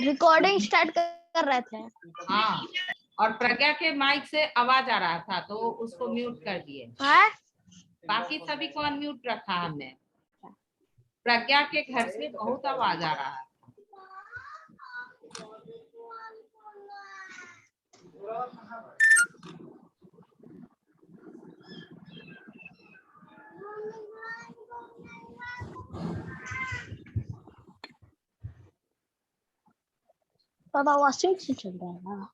Recording start कर रहे थे। हाँ, और प्रज्ञा के माइक से आवाज आ रहा था तो उसको म्यूट कर दिए। बाकी सभी को अनम्यूट रखा हमने। प्रज्ञा के घर से बहुत आवाज आ रहा है। पापा वॉशिंग से चल रहा है ना।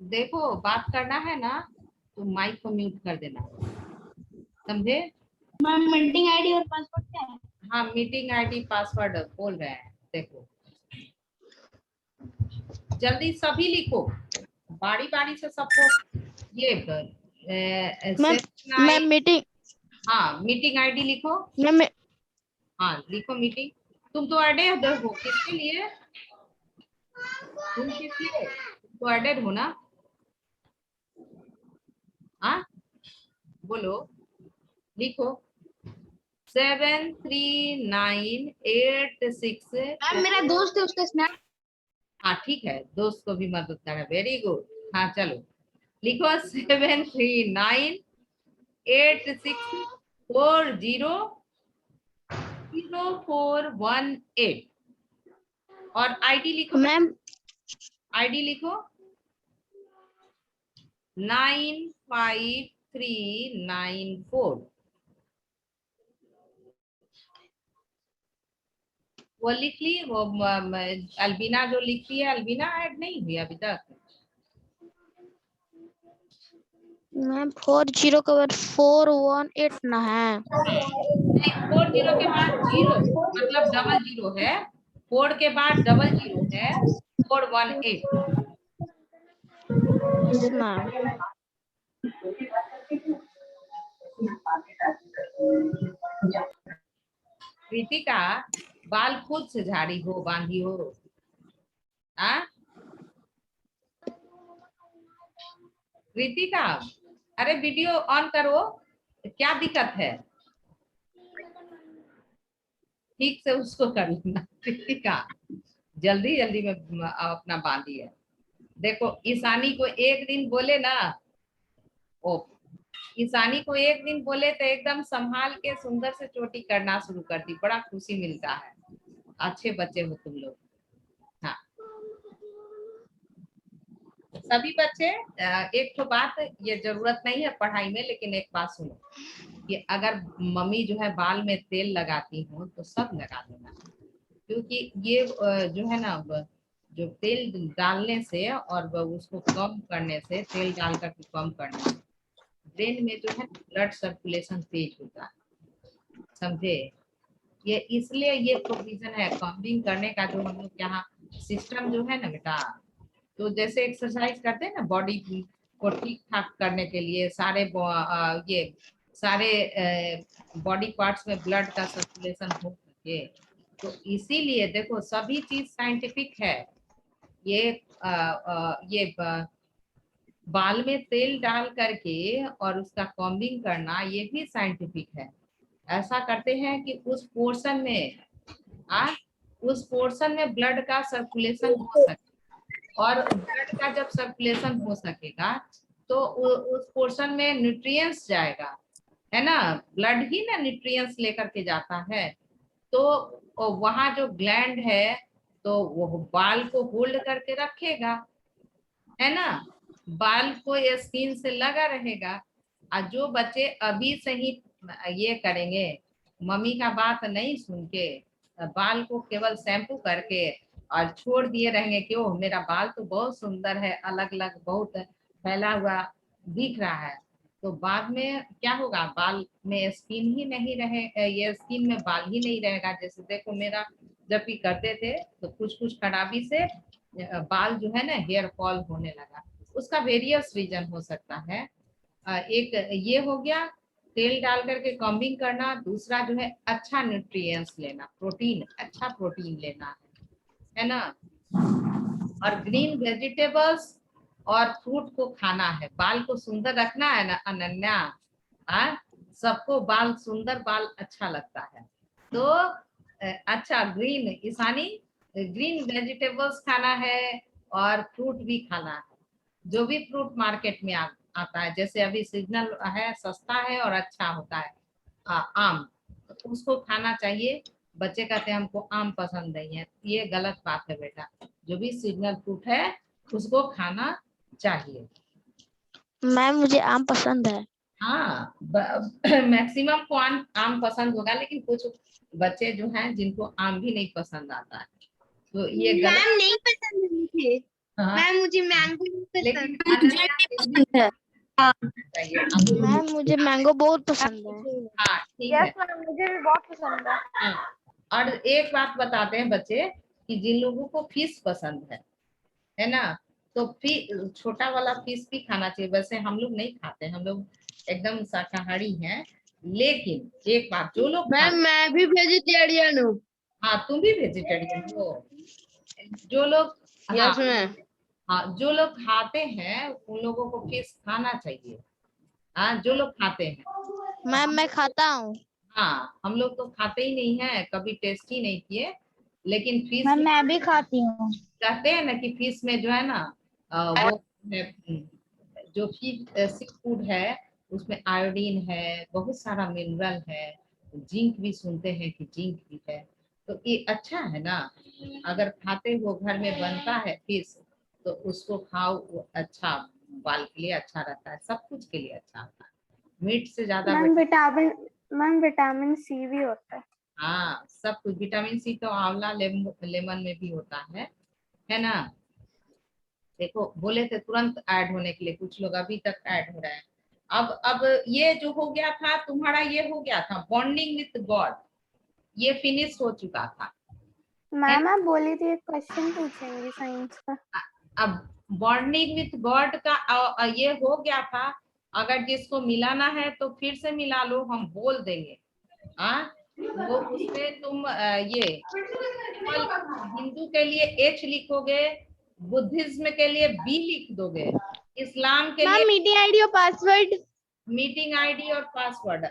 देखो बात करना है ना तो माइक को म्यूट कर देना, समझे? मैम मीटिंग आईडी और पासवर्ड क्या है? हाँ, मीटिंग आईडी पासवर्ड बोल रहे हैं। देखो जल्दी सभी लिखो, बारी बारी से सबको। ये मैम मीटिंग, हाँ मीटिंग आईडी लिखो। मैम हाँ लिखो मीटिंग। तुम तो एडेड हो, किसके लिए? तुम किस लिए? तो एडेड हो ना? हाँ बोलो, लिखो 739866। मैम मेरा दोस्त है, उसका स्नैप। हाँ ठीक है, दोस्त को भी मदद करना, वेरी गुड। हाँ चलो लिखो 739866400418 और आईडी लिखो मैम। आईडी लिखो 95394। वो लिख ली, वो अल्बिना जो लिखती है, अल्बिना ऐड नहीं हुई अभी तक। मैम 40 के बाद 418 ना है। नहीं, 40 के बाद 0 मतलब डबल 0 है। 4 के बाद डबल 0 है, 418। मैम कृतिका बाल खुद से झाड़ी हो, बांधी हो? कृतिका अरे वीडियो ऑन करो, क्या दिक्कत है? ठीक से उसको कर लेना। कृतिका जल्दी जल्दी में अपना बांधी है। देखो ईशानी को एक दिन बोले ना, ओ ईशानी को एक दिन बोले तो एकदम संभाल के सुंदर से चोटी करना शुरू कर दी। बड़ा खुशी मिलता है, अच्छे बच्चे हो तुम लोग। हाँ सभी बच्चे, एक तो बात ये जरूरत नहीं है पढ़ाई में, लेकिन एक बात सुनो कि अगर मम्मी जो है बाल में तेल लगाती हो तो सब लगा देना, क्योंकि ये जो है ना, जो तेल डालने से और उसको कम करने से, तेल डाल करके कम करने से ब्रेन में जो है ब्लड सर्कुलेशन तेज होता है, समझे? ये इसलिए ये प्रोविजन है कॉम्बिंग करने का, जो हम लोग यहाँ सिस्टम जो है ना बेटा। तो जैसे एक्सरसाइज करते हैं ना बॉडी को ठीक ठाक करने के लिए, ये सारे बॉडी पार्ट्स में ब्लड का सर्कुलेशन हो सके, तो इसीलिए देखो सभी चीज साइंटिफिक है। ये बाल में तेल डाल करके और उसका कॉम्बिंग करना, ये भी साइंटिफिक है। ऐसा करते हैं कि उस पोर्शन में उस पोर्शन में ब्लड का सर्कुलेशन हो सके, और ब्लड का जब सर्कुलेशन हो सकेगा तो उस पोर्शन में न्यूट्रिएंट्स जाएगा, है ना? ब्लड ही ना न्यूट्रिएंट्स लेकर के जाता है। तो वहां जो ग्लैंड है तो वो बाल को होल्ड करके रखेगा, है ना? बाल को स्किन से लगा रहेगा। और जो बच्चे अभी से ही ये करेंगे, मम्मी का बात नहीं सुन के बाल को केवल शैम्पू करके और छोड़ दिए रहेंगे कि ओह मेरा बाल तो बहुत सुंदर है, अलग अलग बहुत फैला हुआ दिख रहा है, तो बाद में क्या होगा? बाल में स्किन ही नहीं रहे, ये स्किन में बाल ही नहीं रहेगा। जैसे देखो मेरा जब भी करते थे तो कुछ कुछ खराबी से बाल जो है ना हेयर फॉल होने लगा। उसका वेरियस रीजन हो सकता है। एक ये हो गया तेल डाल करके कॉम्बिंग करना, दूसरा जो है अच्छा न्यूट्रिएंट्स लेना, प्रोटीन, अच्छा प्रोटीन लेना है ना? और ग्रीन वेजिटेबल्स और फ्रूट को खाना है। बाल को सुंदर रखना है ना अनन्या। सबको बाल सुंदर, बाल अच्छा लगता है। तो अच्छा ग्रीन ईशानी, ग्रीन वेजिटेबल्स खाना है और फ्रूट भी खाना है। जो भी फ्रूट मार्केट में आता है, जैसे अभी सीजनल है, सस्ता है और अच्छा होता है, आम, तो उसको खाना चाहिए। बच्चे कहते हैं हमको आम पसंद नहीं है, ये गलत बात है बेटा। जो भी सीजनल फ्रूट है उसको खाना चाहिए। मैम मुझे आम पसंद है। हाँ, मैक्सिमम को आम पसंद होगा, लेकिन कुछ बच्चे जो हैं जिनको आम भी नहीं पसंद आता है, तो ये गलत। मैम नहीं पसंद है मुझे। हाँ, मैम मुझे मैंगो नहीं लेकिन पसंद। मुझे अनन्या भी फिर भी पसंद है। चाहिए अंगूर। मैम मुझे मैंगो बहुत पसंद है। हाँ ठीक है। यस मैम, मुझे भी बहुत पसंद है। हाँ, और एक बात बताते हैं बच्चे कि जिन लोगों को फिश पसंद है ना, तो छोटा वाला फिश भी खाना चाहिए। वैसे हम लोग नहीं खाते, हम लोग एकदम शाकाहारी हैं। लेकिन एक बात, जो लोग मैम मैं भी वेजिटेरियन हूँ। हाँ तुम भी वेजिटेरियन हो। जो लोग, हाँ यस मैम। हाँ, जो लोग खाते हैं उन लोगों को फिश खाना चाहिए। हाँ, जो लोग खाते हैं। मैम मैं खाता हूँ। हाँ, हम लोग तो खाते ही नहीं है, कभी टेस्ट ही नहीं किए। लेकिन फिश मैम मैं भी खाती हूँ। कहते हैं ना कि फिश में जो है ना, वो जो सी फूड है उसमें आयोडीन है, बहुत सारा मिनरल है, जिंक भी सुनते हैं कि जिंक भी है। तो ये अच्छा है ना, अगर खाते हो, घर में बनता है फिश, तो उसको खाओ, वो अच्छा, बाल के लिए अच्छा रहता है, सब कुछ के लिए अच्छा होता है। मीट से ज्यादा मैम विटामिन सी भी होता है। हाँ, सब कुछ। विटामिन सी तो आंवला लेमन में भी होता है ना। देखो, बोले थे तुरंत ऐड होने के लिए, कुछ लोग अभी तक ऐड हो रहे हैं। अब ये जो हो गया था तुम्हारा, ये हो गया था बॉन्डिंग विथ गॉड, ये फिनिश हो चुका था। मैम आप बोली थी एक क्वेश्चन पूछेंगी साइंस का। अब बॉन्डिंग विथ गॉड का ये हो गया था। अगर जिसको मिलाना है तो फिर से मिला लो, हम बोल देंगे। हाँ, वो उसमें तुम ये केवल हिंदू के लिए H लिखोगे, बुद्धिज्म के लिए B लिख दोगे, इस्लाम के लिए मैम मीटिंग आईडी और पासवर्ड। मीटिंग आईडी और पासवर्ड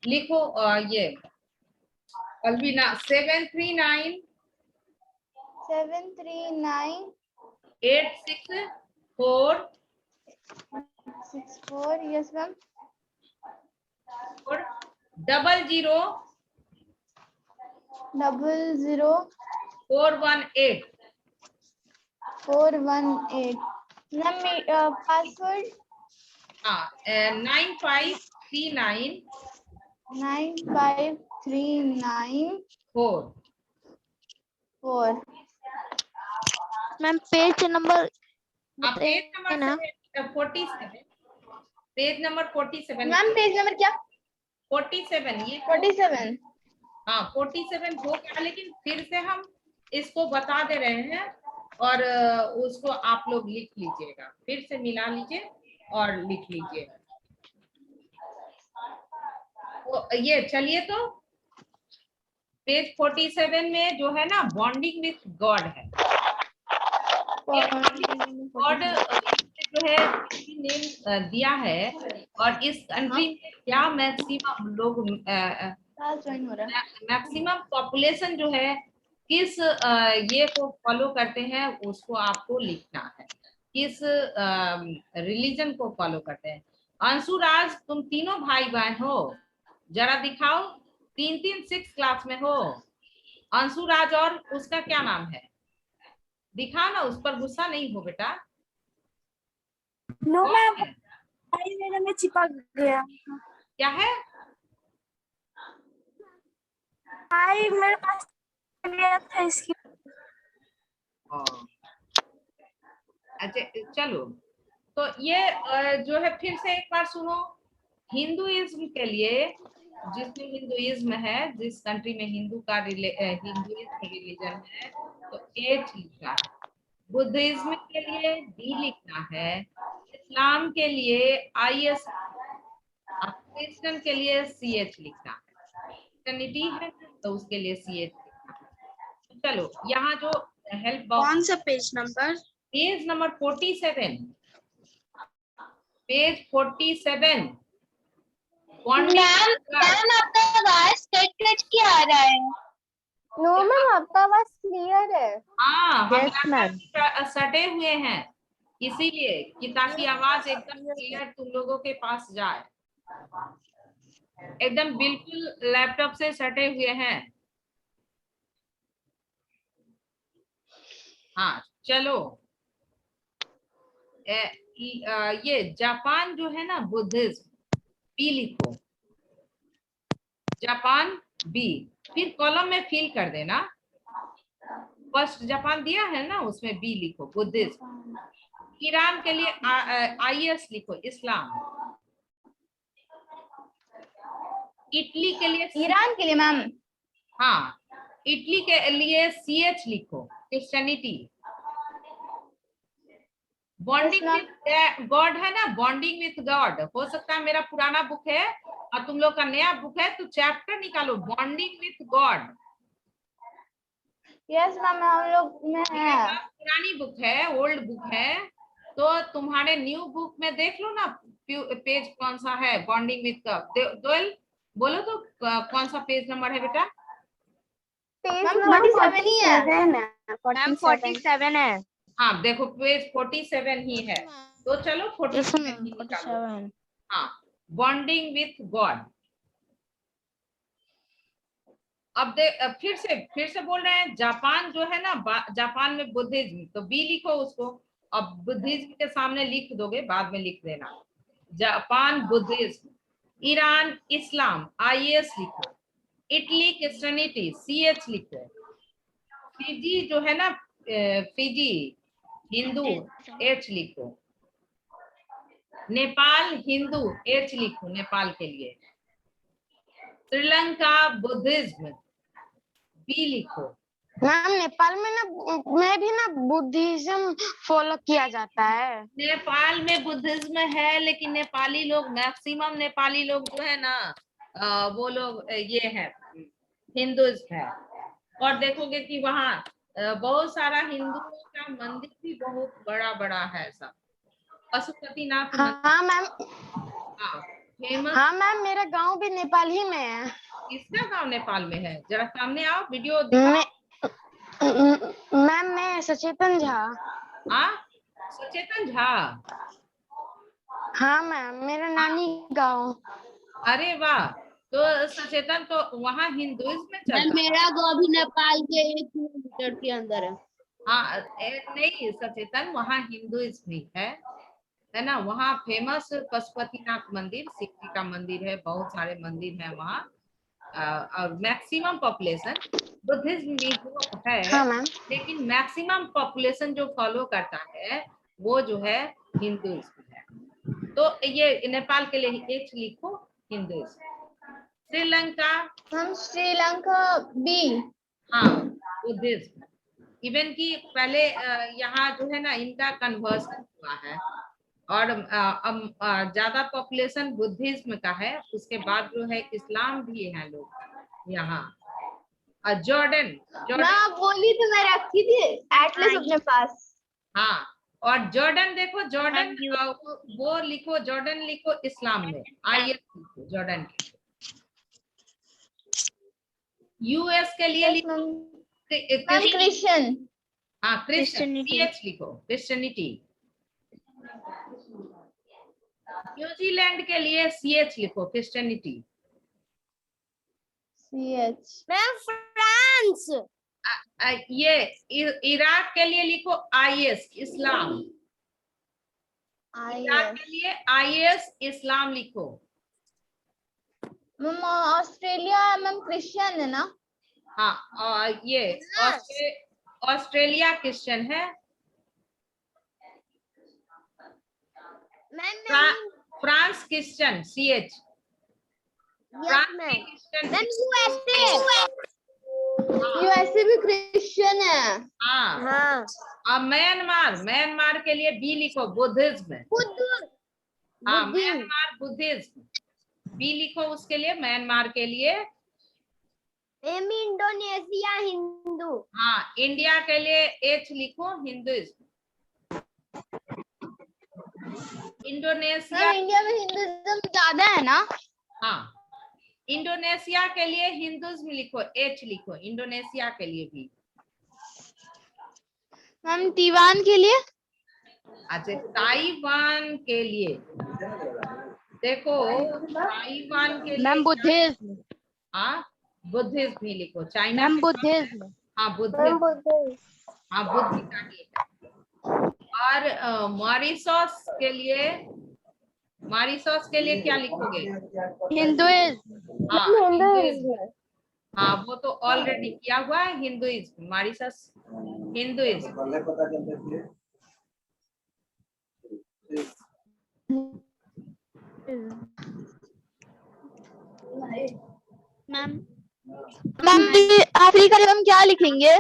लिखो। ये अलविना 739 739 864 64। Yes ma'am. 00 00 418। 418। Ma'am password. हाँ, 9539 9539 4। 4। मैम पेज नंबर पेज बताइए ना। Number 47, page number 47। Ma'am page number क्या? 47, ये 47। हाँ 47 हो गया, लेकिन फिर से हम इसको बता दे रहे हैं, और उसको आप लोग लिख लीजिएगा, फिर से मिला लीजिए और लिख लीजिए। तो ये चलिए, तो पेज 47 में जो है ना बॉन्डिंग विथ गॉड है। गॉड जो है नेम दिया है, और इस कंट्री में क्या मैक्सिमम लोग, ज्वाइन हो रहा है। मैक्सिमम पॉपुलेशन जो है किस ये को फॉलो करते हैं, उसको आपको लिखना है। किस रिलीजन को फॉलो करते हैं। अंशुराज, तुम तीनों भाई बहन हो, जरा दिखाओ। 3 6 क्लास में हो अंशुराज, और उसका क्या नाम है, दिखाओ ना, उस पर गुस्सा नहीं हो बेटा। नो कौन मैम, है? मेरे में चिपक गया। क्या है? भाई मेरे पास गया था इसकी। अच्छा चलो, तो ये जो है फिर से एक बार सुनो। हिंदुइज्म के लिए, जिसमें हिंदुइज्म है, जिस कंट्री में हिंदू का हिंदुइज्म रिलीजन है, तो H लिखा है। बुद्धिज्म के लिए D लिखना है। इस्लाम के लिए IS, क्रिश्चियन के लिए CH लिखना है। क्रिश्चियनिटी है तो उसके लिए CH लिखना है। चलो, यहाँ जो हेल्प बॉक्स, कौन सा page number? Page number 47, page 47। Ma'am आपका आवाज कट की आ रहा है। नो मैम आपका आवाज क्लियर है। हाँ, हम Yes, ma'am. सटे हुए हैं इसीलिए कि ताकि आवाज एकदम क्लियर तुम लोगों के पास जाए। एकदम बिल्कुल लैपटॉप से सटे हुए हैं। हाँ चलो, ये जापान जो है ना, बुद्धिज्म, बी लिखो, जापान बी, फिर कॉलम में फिल कर देना। फर्स्ट जापान दिया है ना, उसमें बी लिखो, बुद्धिज्म। ईरान के लिए IS लिखो, इस्लाम। इटली के लिए ईरान के लिए मैम। हाँ, इटली के लिए CH लिखो, क्रिश्चियनिटी। बॉन्डिंग विथ गॉड है ना, बॉन्डिंग विथ गॉड। हो सकता है मेरा पुराना बुक है और तुम लोग का नया बुक है, तो चैप्टर निकालो, bonding with God. Yes ma'am हम लोग में है। पुरानी बुक है, ओल्ड बुक है, तो तुम्हारे न्यू बुक में देख लो ना पेज कौन सा है, बॉन्डिंग विथ गॉड। दोल बोलो तो कौन सा पेज नंबर है बेटा? पेज मैम नंबर 47 ही है। 47 है। हाँ देखो, पेज 47 ही है, तो चलो 47 ही निकालो। 47. हाँ, बॉन्डिंग विथ गॉड। अब फिर से बोल रहे हैं, जापान जो है ना, जापान में बुद्धिज्म, तो बी लिखो उसको। अब बुद्धिज्म के सामने लिख दोगे, बाद में लिख देना, Japan Buddhism. Iran Islam, IS लिखो। इटली क्रिश्चियनिटी, CH लिखो। फिजी जो है ना, फिजी हिंदू, H लिखो। नेपाल हिंदू, H लिखो नेपाल के लिए। श्रीलंका बुद्धिज्म, बी लिखो। मैम नेपाल में भी ना बुद्धिज्म फॉलो किया जाता है। नेपाल में बुद्धिज्म है, लेकिन नेपाली लोग, मैक्सिमम नेपाली लोग जो है ना, वो लोग ये है, हिंदुइज्म है। और देखोगे कि वहाँ बहुत सारा हिंदुओं का मंदिर भी बहुत बड़ा बड़ा है, सब पशुपतिनाथ मंदिर। हाँ मैम। हाँ, फेमस। हाँ मैम, मेरा गांव भी नेपाल ही में है। किसका गांव नेपाल में है? जरा सामने आओ, वीडियो दिखाओ। मैम मैं सचेतन झा। हाँ, सचेतन झा। हाँ मैम, मेरा नानी गांव। अरे वाह, तो सचेतन तो वहाँ हिंदुइज्म में चलता है। मेरा गाँव भी नेपाल के 1 किलोमीटर के अंदर है। हाँ, नहीं सचेतन, वहाँ हिंदुइज्म भी है ना। वहाँ फेमस पशुपतिनाथ मंदिर, शिव जी का मंदिर है, बहुत सारे मंदिर हैं वहाँ। और मैक्सिमम पॉपुलेशन बुद्धिज्म भी जो है, हाँ मैम। लेकिन मैक्सिमम पॉपुलेशन जो फॉलो करता है वो जो है हिंदुइज्म है। तो ये नेपाल के लिए H लिखो, हिंदुइज्म। श्रीलंका, हम श्रीलंका बी। हाँ, बुद्धिज्म। इवन कि पहले यहाँ जो है ना, इनका कन्वर्सन हुआ है, और ज्यादा पॉपुलेशन बुद्धिज्म का है, उसके बाद जो है इस्लाम भी है लोग यहाँ। जॉर्डन, मैं बोली तो मैं रखी थी एटलस अपने पास। हाँ, और जॉर्डन देखो, जॉर्डन वो लिखो, जॉर्डन लिखो इस्लाम में, IS लिखो जॉर्डन के। US के लिए लिखो क्रिश्चियन। हाँ, क्रिश्चियन, Christianity. CH लिखो, क्रिश्चियनिटी। न्यूजीलैंड के लिए CH लिखो, क्रिश्चियनिटी। Ma'am France. ये इराक के लिए लिखो IS, इस्लाम। इराक के लिए IS, इस्लाम लिखो। मैम ऑस्ट्रेलिया मैम क्रिश्चियन है ना? हाँ, और ये ऑस्ट्रेलिया क्रिश्चियन है। France Christian, CH। यूएसए भी क्रिश्चियन है। हाँ, और म्यांमार के लिए B लिखो, बुद्धिज्म। हाँ, म्यांमार बुद्धिज्म, B लिखो उसके लिए, म्यांमार के लिए। इंडोनेशिया हिंदू। हाँ, इंडिया के लिए H लिखो, हिंदुइज्म। इंडोनेशिया, इंडिया में हिंदुइज्म ज्यादा है ना? हाँ, इंडोनेशिया के लिए हिंदुइज्म लिखो, एच लिखो, इंडोनेशिया के लिए भी। मैम ताइवान के लिए? अच्छा, ताइवान के लिए देखो, ताइवान के लिए मैम बुद्धिज्म। हाँ, बुद्धिज्म भी लिखो। चाइना मैम के पास है, बुद्धिज्म। हाँ बुद्धिज्म, हाँ बुद्धि का ही है। और मॉरिशस के लिए, मॉरिशस के लिए क्या लिखोगे? हिंदुइज्म। हाँ हिंदुइज्म, हाँ वो तो ऑलरेडी किया हुआ है, Hinduism, Mauritius Hinduism. Ma'am Africa में हम क्या लिखेंगे?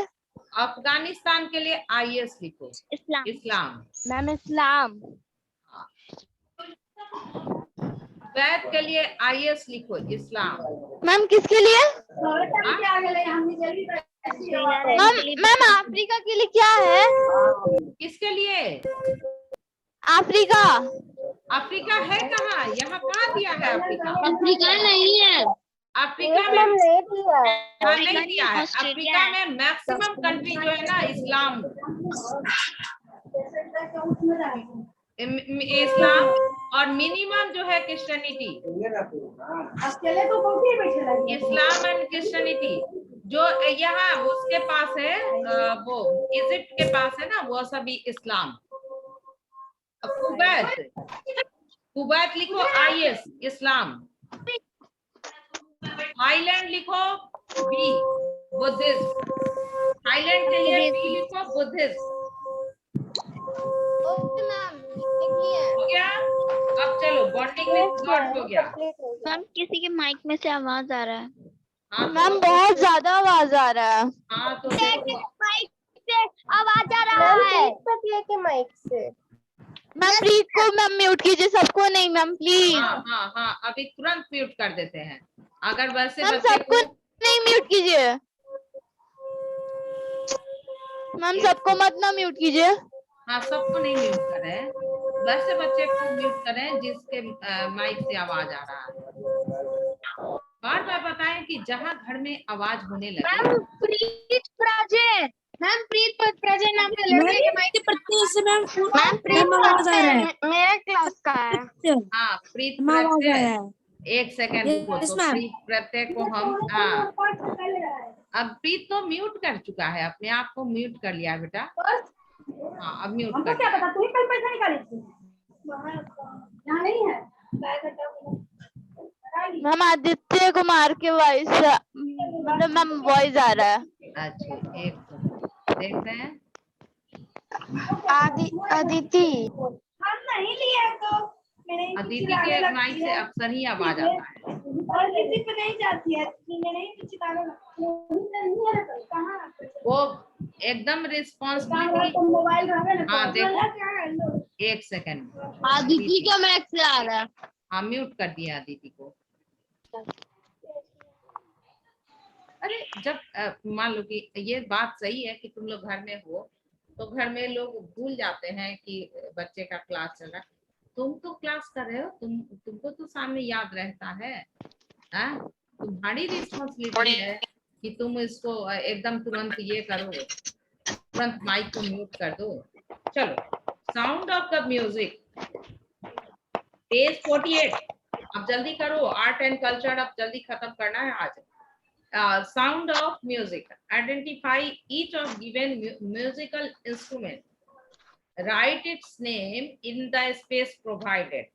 अफगानिस्तान के लिए आईएस लिखो, इस्लाम। इस्लाम। मैम इस्लाम। वैद के लिए आईएस लिखो, इस्लाम। मैम किसके लिए? हाँ? मैम अफ्रीका के लिए क्या है? किसके लिए? अफ्रीका। अफ्रीका है कहाँ? यहाँ कहाँ दिया है अफ्रीका? अफ्रीका नहीं है। अफ्रीका में हाँ, नहीं दिया है। अफ्रीका में मैक्सिमम कंट्री जो है ना इस्लाम, इस्लाम, और मिनिमम जो है क्रिश्चियनिटी। इस्लाम एंड क्रिश्चियनिटी जो यहाँ उसके पास है, वो इजिप्ट के पास है ना, वो सभी इस्लाम। कुवैत, कुवैत लिखो आईएस, इस्लाम। थाईलैंड लिखो बी, बुद्धिज्म। थाईलैंड के लिए बी लिखो, बुद्धिज्म। हो गया? अब चलो, बॉन्डिंग विद गॉड हो गया। मैम किसी के माइक में से आवाज आ रहा है। हाँ मैम बहुत ज्यादा आवाज आ रहा है। हाँ तो देखो, माइक से आवाज आ रहा है। माइक से मैम प्लीज को मैम म्यूट कीजिए, सबको नहीं मैम प्लीज। हाँ हाँ हाँ, अभी तुरंत म्यूट कर देते हैं। अगर वैसे मैम बच्चे सबको को, नहीं म्यूट कीजिए। मैम सबको मत ना म्यूट कीजिए। हाँ सबको नहीं म्यूट करें, वैसे बच्चे को म्यूट करें जिसके माइक से आवाज आ रहा है। बार बार बताएं कि जहाँ घर में आवाज होने लगे। प्रीत प्रजे, मैम प्रीत प्रजे नाम के लड़के के माइक प्रत्येक से मैम प्रीत आवाज आ रहा है। मेरे क्लास का है। हाँ प्रीत आवाज आ रहा प्रत्यय, है। एक सेकेंड रुको, Yes, तो ma'am. प्रीत प्रत्यय को हम, हाँ अब प्रीत तो म्यूट कर चुका है, अपने आप को म्यूट कर लिया बेटा। हाँ अब म्यूट कर दिया। तू ही कल पैसा निकाली थी यहाँ नहीं है। मैम आदित्य कुमार के वॉइस, मतलब मैम वॉइस आ रहा है। अच्छा एक सेकंड देखते हैं। अदिति हम नहीं लिए तो मेरे अदिति के माइक से अक्सर ही आवाज आता है। और किसी पे नहीं जाती है, मेरे ही चिल्लाने लगती है। कहाँ वो एकदम रिस्पॉन्सिबिलिटी, मोबाइल हाँ देखो एक सेकंड, आदित्य का मैक से आ रहा है। हाँ म्यूट कर दिया अदिति को। अरे जब मान लो कि ये बात सही है कि तुम लोग घर में हो, तो घर में लोग भूल जाते हैं कि बच्चे का क्लास चल रहा है। तुम तो क्लास कर रहे हो, तुमको तो सामने याद रहता है। तुम्हारी रिस्पॉन्सिबिलिटी है कि तुम इसको एकदम तुरंत ये करो, तुरंत माइक को म्यूट कर दो। चलो, sound of the music, page 48। अब जल्दी करो, आर्ट एंड कल्चर अब जल्दी खत्म करना है आज। Sound of music. Identify each of given musical instrument. Write its name in the space provided.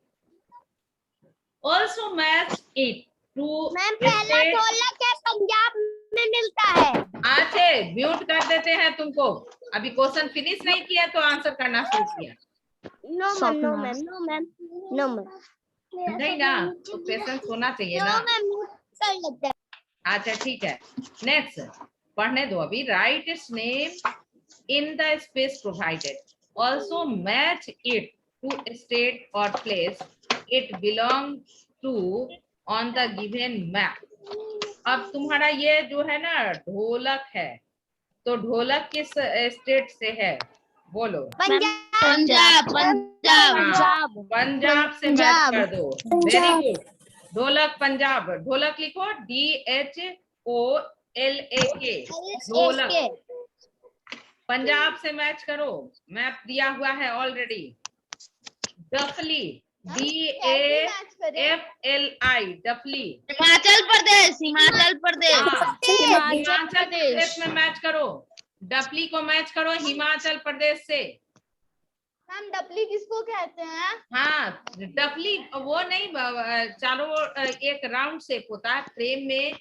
Also match it to. Ma'am पहला ढोलक है पंजाब में मिलता है। अच्छा म्यूट कर देते हैं तुमको। अभी क्वेश्चन फिनिश नहीं किया तो आंसर करना शुरू किया। No ma'am no ma'am no ma'am no ma'am. नहीं ना, तो पेशेंस होना चाहिए ना। नो मैम म्यूट कर लेते हैं। अच्छा ठीक है, नेक्स्ट पढ़ने दो अभी। Write its name in the space provided, also match it to state और place it belong to on the given map. अब तुम्हारा ये जो है ना ढोलक है, तो ढोलक किस स्टेट से है? बोलो। पंजाब पंजाब पंजाब से मैच कर दो। Very good. ढोलक पंजाब, ढोलक लिखो DHOLAK, ढोलक। पंजाब से मैच करो, मैप दिया हुआ है ऑलरेडी। डफली, DAFLI, डफली। हिमाचल प्रदेश हिमाचल प्रदेश हाँ, हिमाचल हिमाचल प्रदेश। प्रदेश में मैच करो। डफली को मैच करो हिमाचल प्रदेश से। मैम डपली किसको कहते हैं? हाँ, डफली वो नहीं, चारों एक राउंड शेप होता है, फ्रेम में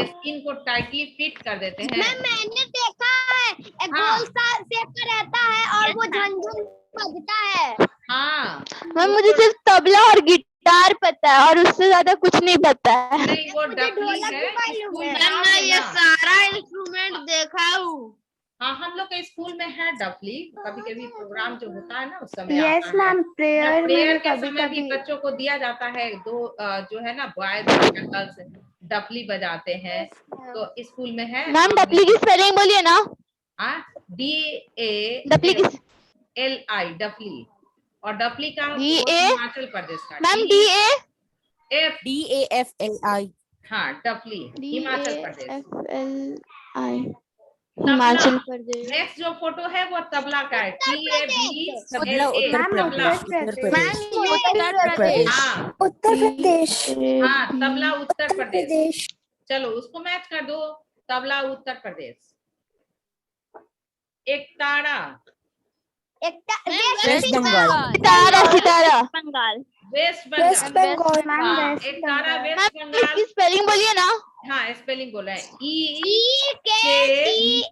स्किन को टाइटली फिट कर देते हैं। मैंने देखा है, एक हाँ। गोल सा शेप का रहता है और वो झनझन बजता है। हाँ, मैम मुझे सिर्फ तबला और गिटार पता है और उससे ज्यादा कुछ नहीं पता है। नहीं वो डफली है। स्कूल में मैम मैं ये सारा इंस्ट्रूमेंट देखा हूँ। हाँ, हम लोग के स्कूल में है डफली। कभी कभी प्रोग्राम जो होता है ना उस समय यस आता है। मैम, प्रेयर प्रेयर में के कभी समय भी कभी बच्चों को दिया जाता है। दो जो है ना बॉयज गर्ल्स डफली बजाते हैं, तो स्कूल में है। मैम डपली की स्पेलिंग बोलिए ना। DAFLI, डफली। और डफली का वो हिमाचल प्रदेश का। Ma'am DAFLI। हाँ, डफली हिमाचल प्रदेश। हिमाचल प्रदेश। नेक्स्ट जो फोटो है वो तबला का है। तबला उत्तर तबला। प्रदेश। हाँ उत्तर प्रदेश। हाँ, तबला उत्तर प्रदेश। चलो उसको मैच कर दो। Tabla Uttar Pradesh. Ektara, West Bengal. Sitara Bengal. West West Bengal. Bengal ma'am, हाँ, West ektara Bengal. Waste Bengal. इसकी स्पेलिंग बोलिए ना। हाँ, स्पेलिंग बोला है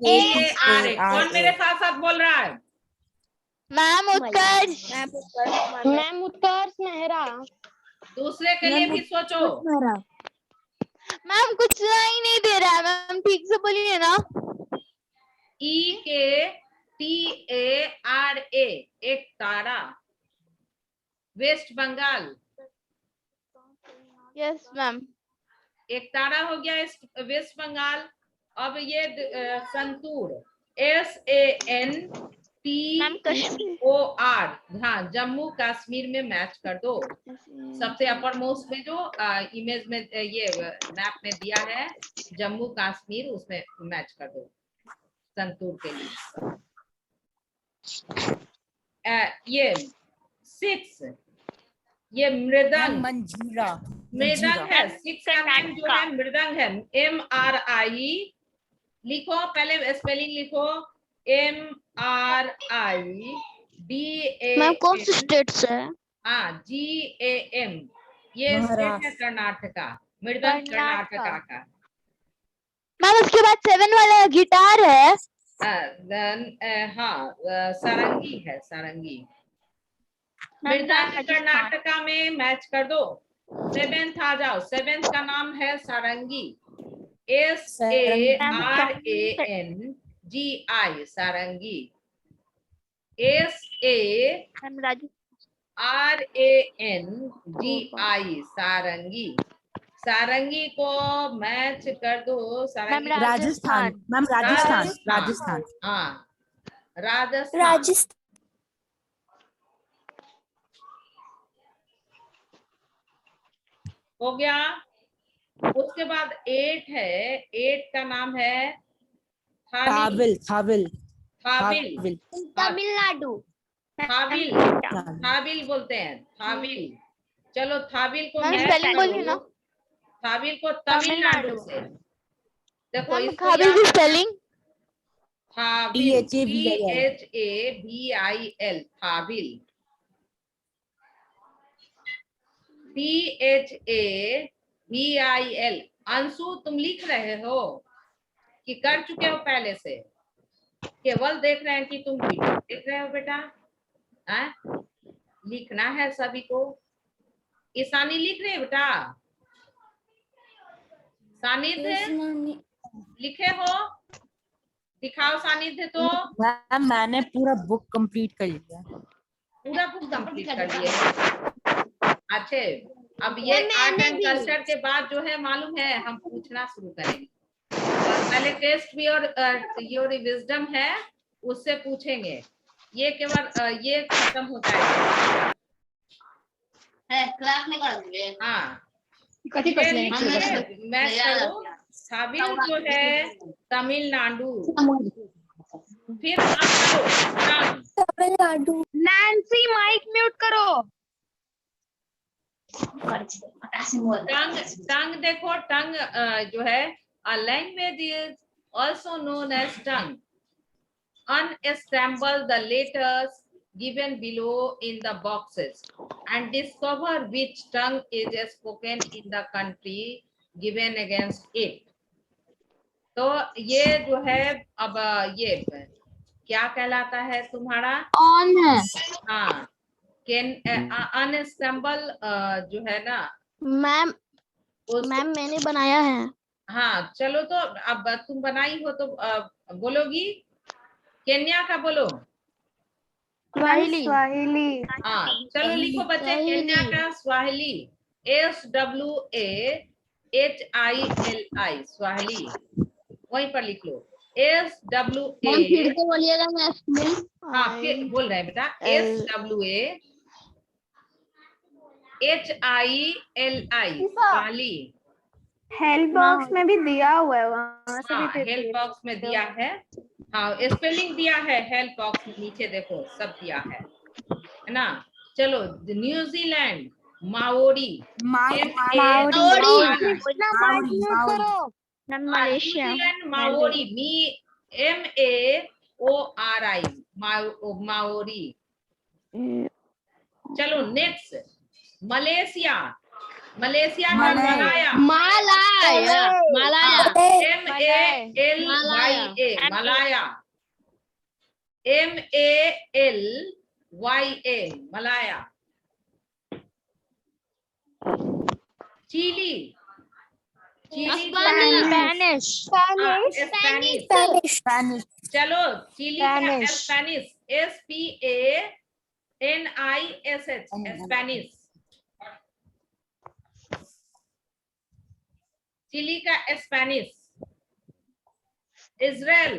EKARA। कौन मेरे साथ साथ बोल रहा है? मैम उत्कर्ष। मैम उत्कर्ष मेहरा। दूसरे के लिए भी सोचो। मैम कुछ ही नहीं दे रहा है मैम, ठीक से बोलिए ना। EKTARA, ektara, West Bengal. Yes ma'am. Ektara हो गया वेस्ट बंगाल। अब ये संतूर, SANTOR, हाँ, जम्मू कश्मीर में मैच कर दो। सबसे अपर मोस्ट में जो इमेज में ये मैप में दिया है जम्मू कश्मीर, उसमें मैच कर दो संतूर के लिए। ये 6, ये मृदंग। मंजीरा। मृदंग है। 6 का नाम जो है मृदंग है। MRI लिखो, पहले स्पेलिंग लिखो। MRIDAN। मैम कौन सी स्टेट से है? हाँ, GAM, ये स्टेट है कर्नाटका। मृदंग कर्नाटका का। मैम उसके बाद 7 वाला गिटार है। हाँ, सारंगी है, सारंगी। मृदंग कर्नाटका में मैच कर दो। 7th आ जाओ। 7th का नाम है सारंगी। SARANGI, सारंगी। SARANGI, सारंगी। सारंगी को मैच कर दो। सारंगी। राजस्थान मैम, राजस्थान। हाँ, राजस्थान। हो गया। उसके बाद 8 है। 8 का नाम है थाविल। तमिलनाडु। थाविल बोलते हैं, थाविल। चलो थाविल को मैम मैच स्पेलिंग बोलिए करो। ना। थाविल को तमिलनाडु से। देखो मैम इसको थाविल की spelling. Thavil, THAVIL। THAVIL, THAVIL। Anshu, तुम लिख रहे हो कि कर चुके हो पहले से? केवल देख रहे हैं कि तुम वीडियो देख रहे हो बेटा? लिखना है सभी को। ईशानी लिख रहे बेटा? सानिध्य लिखे हो? दिखाओ सानिध्य तो। मैम मैंने पूरा बुक कंप्लीट कर लिया। पूरा बुक कंप्लीट कर लिए। अच्छे, अब ये आर्ट एंड कल्चर के बाद जो है मालूम है हम पूछना शुरू करेंगे। और पहले टेस्ट भी और योर विजडम है उससे पूछेंगे। ये केवल ये खत्म होता है क्लास में कर दूंगे। हाँ कथी ये मैच करो। साबिल जो है तमिलनाडु, फिर आप करो टंग। नैन्सी माइक म्यूट करो। टंग टंग देखो, टंग जो है a language is also known as tongue. Unassemble the letters given below in the boxes and discover which tongue is spoken in the country given against it. तो ये जो है अब ये क्या कहलाता है तुम्हारा? ऑन है हाँ, कैन अनअसेंबल जो है ना मैम। मैम मैंने बनाया है। हाँ चलो, तो अब तुम बनाई हो तो बोलोगी। केन्या का बोलो। स्वाहिली। स्वाहिली। हाँ चलो लिखो बच्चे, स्वाहिली। केन्या का स्वाहिली, SWAHILI स्वाहिली, वहीं पर लिख लो SWA। फिर से बोलिएगा मैं। हाँ फिर बोल रहे हैं बेटा, SWAHILI स्वाहिली। हेल्प बॉक्स में भी दिया हुआ है, वहां से भी हाँ देख हेल्प बॉक्स में दिया है। हाँ स्पेलिंग दिया है हेल्प बॉक्स में, नीचे देखो सब दिया है ना। चलो New Zealand Maori, Malaysia. New Zealand Maori, MAORI Maori. चलो नेक्स्ट मलेशिया, मलेशिया का Malaya, Malaya. Malaya. MALYA Malaya, MALYA Malaya. Chile, Chile Spanish. Spanish. चलो चिली का स्पेनिश, SPANISH स्पेनिश। चिली का स्पेनिश। Israel,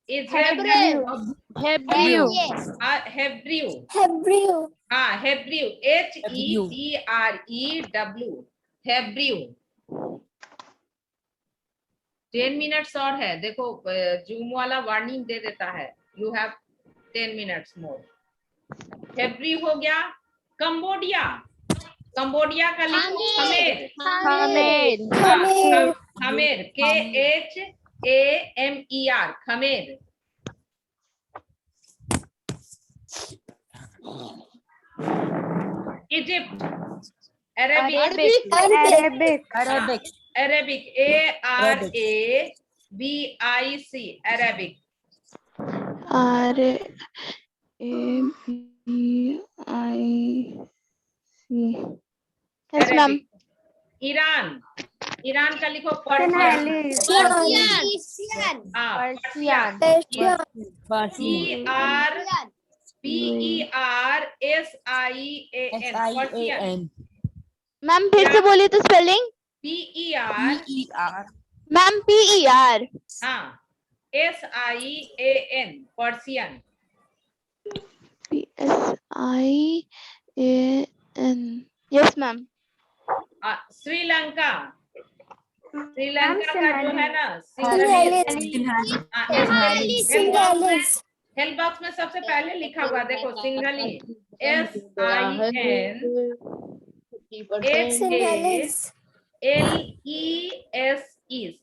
Hebrew. हेब्रियो। हाँ हेब्रियो, HEBREW हेब्रियो। 10 मिनट्स और है, देखो zoom वाला वार्निंग दे देता है, यू हैव 10 मिनट्स मोर। हेब्री हो गया। कंबोडिया, कंबोडिया का लिखो Khmer, Khmer KHAMER Khmer. Egypt, Arabic, Arabic ARABIC Arabic. Ma'am. Iran, Iran का लिखो पर्शियन, पर्शियन। PERSIAN। मैम फिर से बोलिए तो स्पेलिंग। PER ma'am PER। हाँ SIAN Persian. PSIAN। Yes ma'am. Sri Lanka, Sri Lanka का जो है ना हेल्प बॉक्स में सबसे पहले लिखा हुआ देखो Sinhali, SINHALESE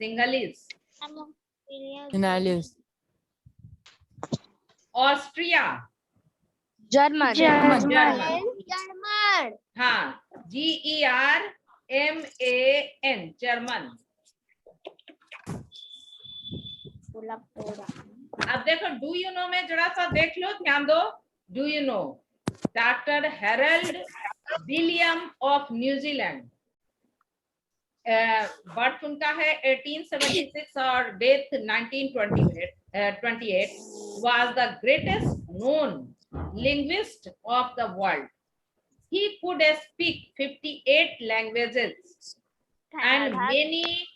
Sinhalese. Austria, German. हाँ GERMAN जर्मन। अब देखो डू यू नो में जरा सा देख लो, ध्यान दो। Do you know doctor Harold William of न्यूजीलैंड, बर्थ उनका है 1876 और death 1928, was the greatest known linguist of the world. He could speak 58 languages and many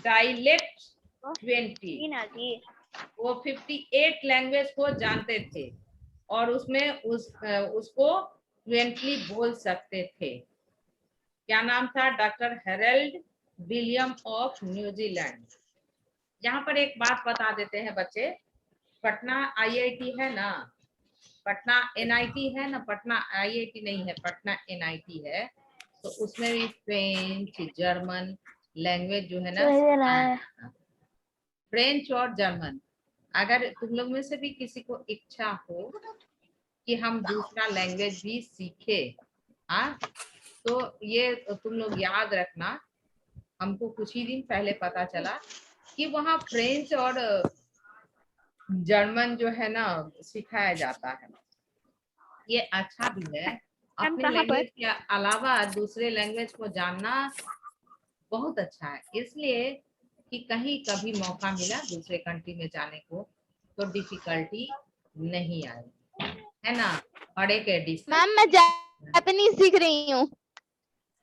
dialects 20. वो 58 लैंग्वेज को जानते थे और उसमें उसको फ्लुएंटली बोल सकते थे। क्या नाम था? Doctor Harold William of New Zealand. यहाँ पर एक बात बता देते हैं बच्चे, पटना IIT है ना, पटना NIT है ना, पटना IIT नहीं है, पटना NIT है। तो उसमें भी फ्रेंच जर्मन लैंग्वेज जो है ना, फ्रेंच और जर्मन। अगर तुम लोग में से भी किसी को इच्छा हो कि हम दूसरा लैंग्वेज भी सीखे, तो ये तुम लोग याद रखना, हमको कुछ ही दिन पहले पता चला कि वहाँ फ्रेंच और जर्मन जो है ना सिखाया जाता है। ये अच्छा भी है, अपने लैंग्वेज के अलावा दूसरे लैंग्वेज को जानना बहुत अच्छा है, इसलिए कि कहीं कभी मौका मिला दूसरे कंट्री में जाने को तो डिफिकल्टी नहीं आई, है ना। और एक एडिशन, मैम मैं जापानीज सीख रही हूँ।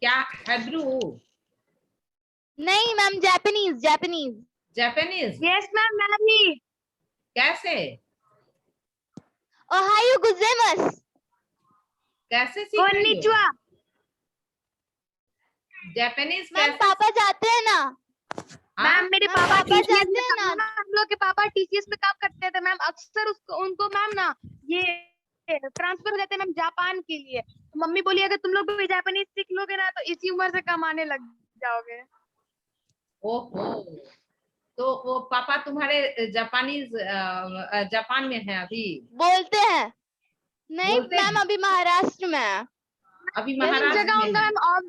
क्या हिब्रू? नहीं ma'am, Japanese Japanese. Japanese? Yes ma'am, मैं भी। कैसे ओहायो गुजेमस। कैसे सीख रही हो? कोन्निचिवा। जापानीज मैम कैसे? पापा जाते हैं ना। हाँ? मैम मेरे मैम, पापा पापा TCS जाते में हैं ना। हम लोग के पापा TCS में काम करते थे मैम। अक्सर उनको मैम ना ये ट्रांसफर हो जाते हैं मैम जापान के लिए। तो मम्मी बोली अगर तुम लोग भी जापानीज सीख लोगे ना तो इसी उम्र से कमाने लग जाओगे। ओहो, तो वो पापा तुम्हारे जापानीज जापान में है अभी? बोलते हैं। नहीं बोलते मैम, हैं? अभी महाराष्ट्र में है। अभी तीन महाराष्ट्र जगह में उनका है। मैम, और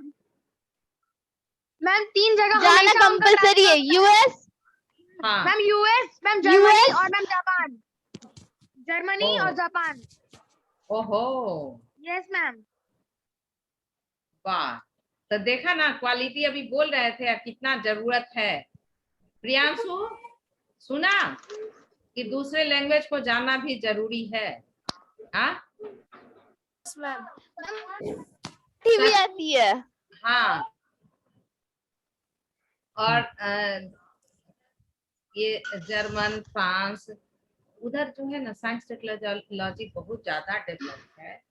मैम 3 जगह जाना हमेशा उनका कंपलसरी है। US, हाँ। Ma'am US, ma'am Germany US? और मैम जापान। जर्मनी ओ। और जापान। ओहो, यस मैम। वाह, तो देखा ना, क्वालिटी अभी बोल रहे थे कितना जरूरत है। प्रियांशु, सुना कि दूसरे लैंग्वेज को जानना भी जरूरी है। हाँ मैम टीवी आती है। हाँ, और ये जर्मन, फ्रांस, उधर जो है ना साइंस टेक्नोलॉजी बहुत ज्यादा डेवलप है।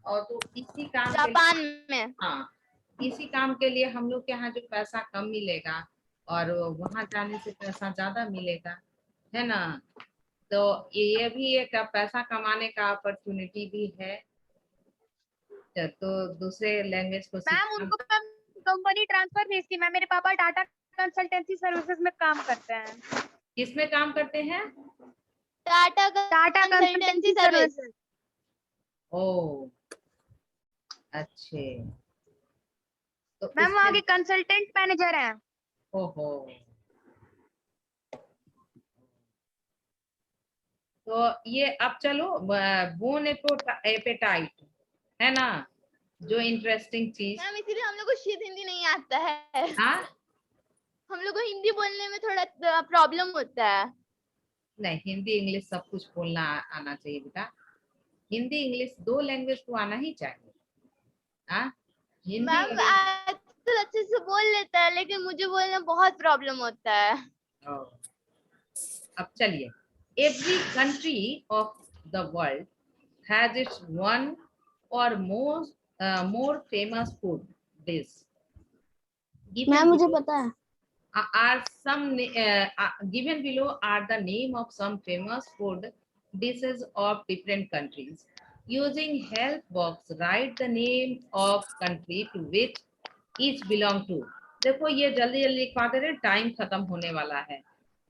और तो इसी काम के जापान लिए, में। हाँ, इसी काम के लिए हम लोग के यहाँ जो पैसा कम मिलेगा और वहां जाने से पैसा ज्यादा मिलेगा, है ना। तो ये भी एक पैसा कमाने का अपॉर्चुनिटी भी है। तो दूसरे लैंग्वेज को मैम सीखना। उनको मैम कंपनी ट्रांसफर भेज थी मैम। मेरे पापा टाटा कंसल्टेंसी सर्विसेज में काम करते हैं। किसमें काम करते हैं? Tata Tata consultancy service. ओ, अच्छे। तो मैम वहाँ उसमें, के कंसल्टेंट मैनेजर हैं। ओहो, तो ये अब चलो बोन एपेटाइट है ना, जो इंटरेस्टिंग चीज। मैम इसीलिए हम लोग को शुद्ध हिंदी नहीं आता है। हाँ, हम लोग को हिंदी बोलने में थोड़ा प्रॉब्लम होता है। नहीं, हिंदी इंग्लिश सब कुछ बोलना आना चाहिए बेटा। हिंदी इंग्लिश 2 लैंग्वेज को आना ही चाहिए। हाँ, हिंदी मैम इंग्लिश। तो अच्छे से बोल लेता है, लेकिन मुझे बोलने में बहुत प्रॉब्लम होता है। अब चलिए, every country of the world has its one or more famous food dish. Ma'am मुझे पता है। Are some given below are the name of some famous food dishes of different countries. Using help box, write the name of country to which each belong to. देखो ये जल्दी जल्दी लिखवा दे रहे, time खत्म होने वाला है।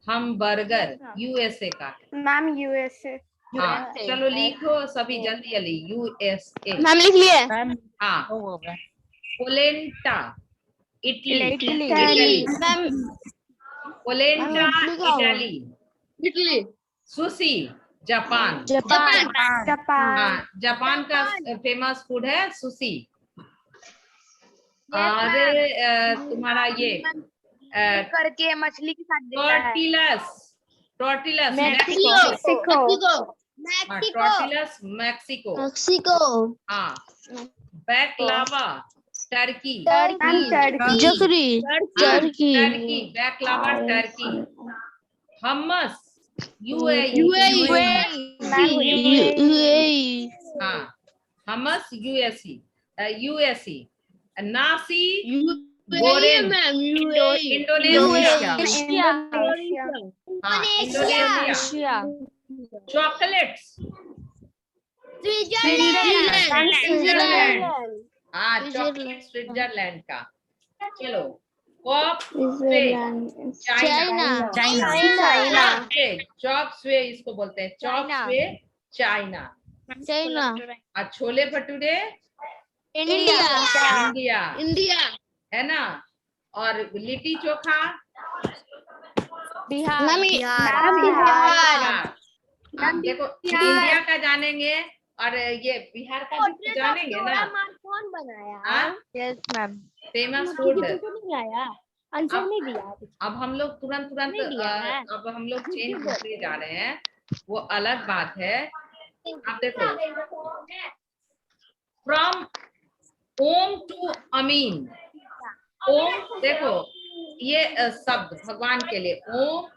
हम बर्गर USA का है। Ma'am USA। हाँ, चलो लिखो सभी जल्दी जल्दी। USA। मैम लिख लिए। मैम हाँ, हो गया। Polenta Italy. Italy. Ma'am polenta Italy का होगा। इटली। Sushi Japan. जापान। हाँ, जापान का फेमस फूड है सुशी। और तुम्हारा ये करके मछली के साथ देता है। Tortillas Mexico. Tortillas Mexico. हाँ, baklava Turkey. Turkey. Turkey baklava Turkey. Hummus UAE, UAE, हाँ, hummus USE, nasi goreng Indonesia, हाँ इंडोनेशिया, चॉकलेट्स स्विट्जरलैंड, हाँ चॉकलेट स्विट्जरलैंड का। चलो कॉप चाइना, चॉप स्वे इसको बोलते हैं, चॉप स्वे चाइना। और छोले भटूरे इंडिया है ना। और लिट्टी चोखा बिहार। अब देखो इंडिया का जानेंगे और ये बिहार का भी जानेंगे ना। कौन बनाया? हाँ yes ma'am. Famous food. Answer नहीं दिया। अब हम लोग तुरंत अब हम लोग चेंज होते जा रहे हैं, वो अलग बात है। आप देखो फ्रॉम ओम टू अमीन। ओम देखो ये शब्द भगवान के लिए, ओम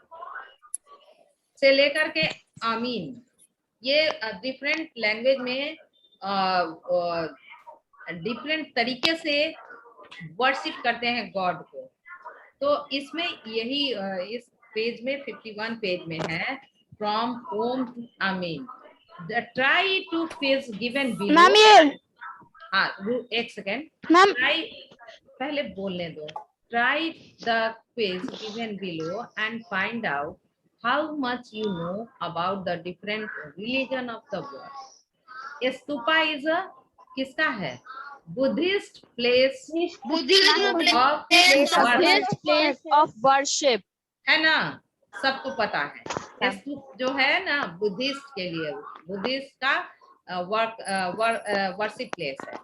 से लेकर के आमीन, ये डिफरेंट लैंग्वेज में डिफरेंट तरीके से वर्शिप करते हैं गॉड को। तो इसमें यही इस पेज में 51 पेज में है, from Om to amen. Try to page given below. Ma'am ये हाँ एक सेकेंड मैम पहले बोलने दो। Try the quiz given below and find out how much you know about the different religion of the world. Stupa is a किसका है? Buddhist place of worship है ना, सबको पता है। स्तूप जो है ना बुद्धिस्ट के लिए, बुद्धिस्ट का वर्शिप प्लेस है।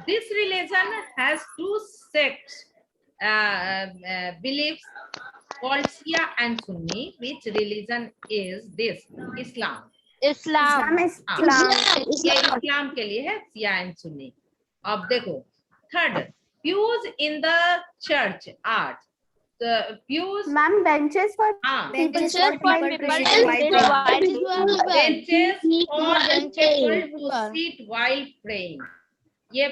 This religion has two sects, beliefs called Shia and Sunni. Which religion is this? Islam. इस्लाम। ये इस्लाम के लिए है, Shia and Sunni. अब देखो third, pews in the church art. The pews, ma'am benches for हाँ, Benches for people to sit while benches for people to sit while praying. ये